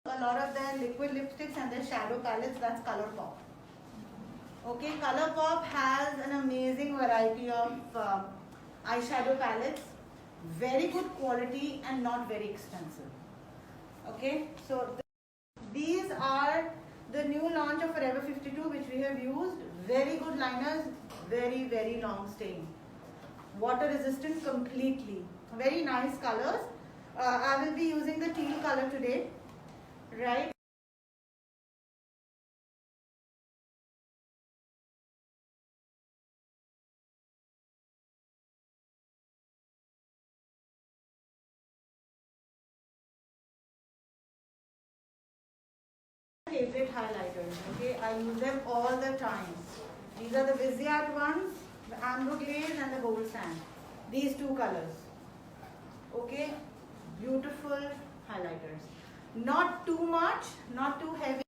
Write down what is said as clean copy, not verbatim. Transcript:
A lot of their liquid lipsticks and their shadow palettes, that's Colourpop. Okay, Colourpop has an amazing variety of eyeshadow palettes, very good quality and not very expensive. Okay, so these are the new launch of Forever 52 which we have used. Very good liners, very long staying. Water resistant completely. Very nice colors. I will be using the teal color today. Right. Favorite highlighters. Okay, I use them all the time. These are the Viseart ones, the amber glaze and the gold sand. These two colors. Okay, beautiful highlighters. Not too much, not too heavy.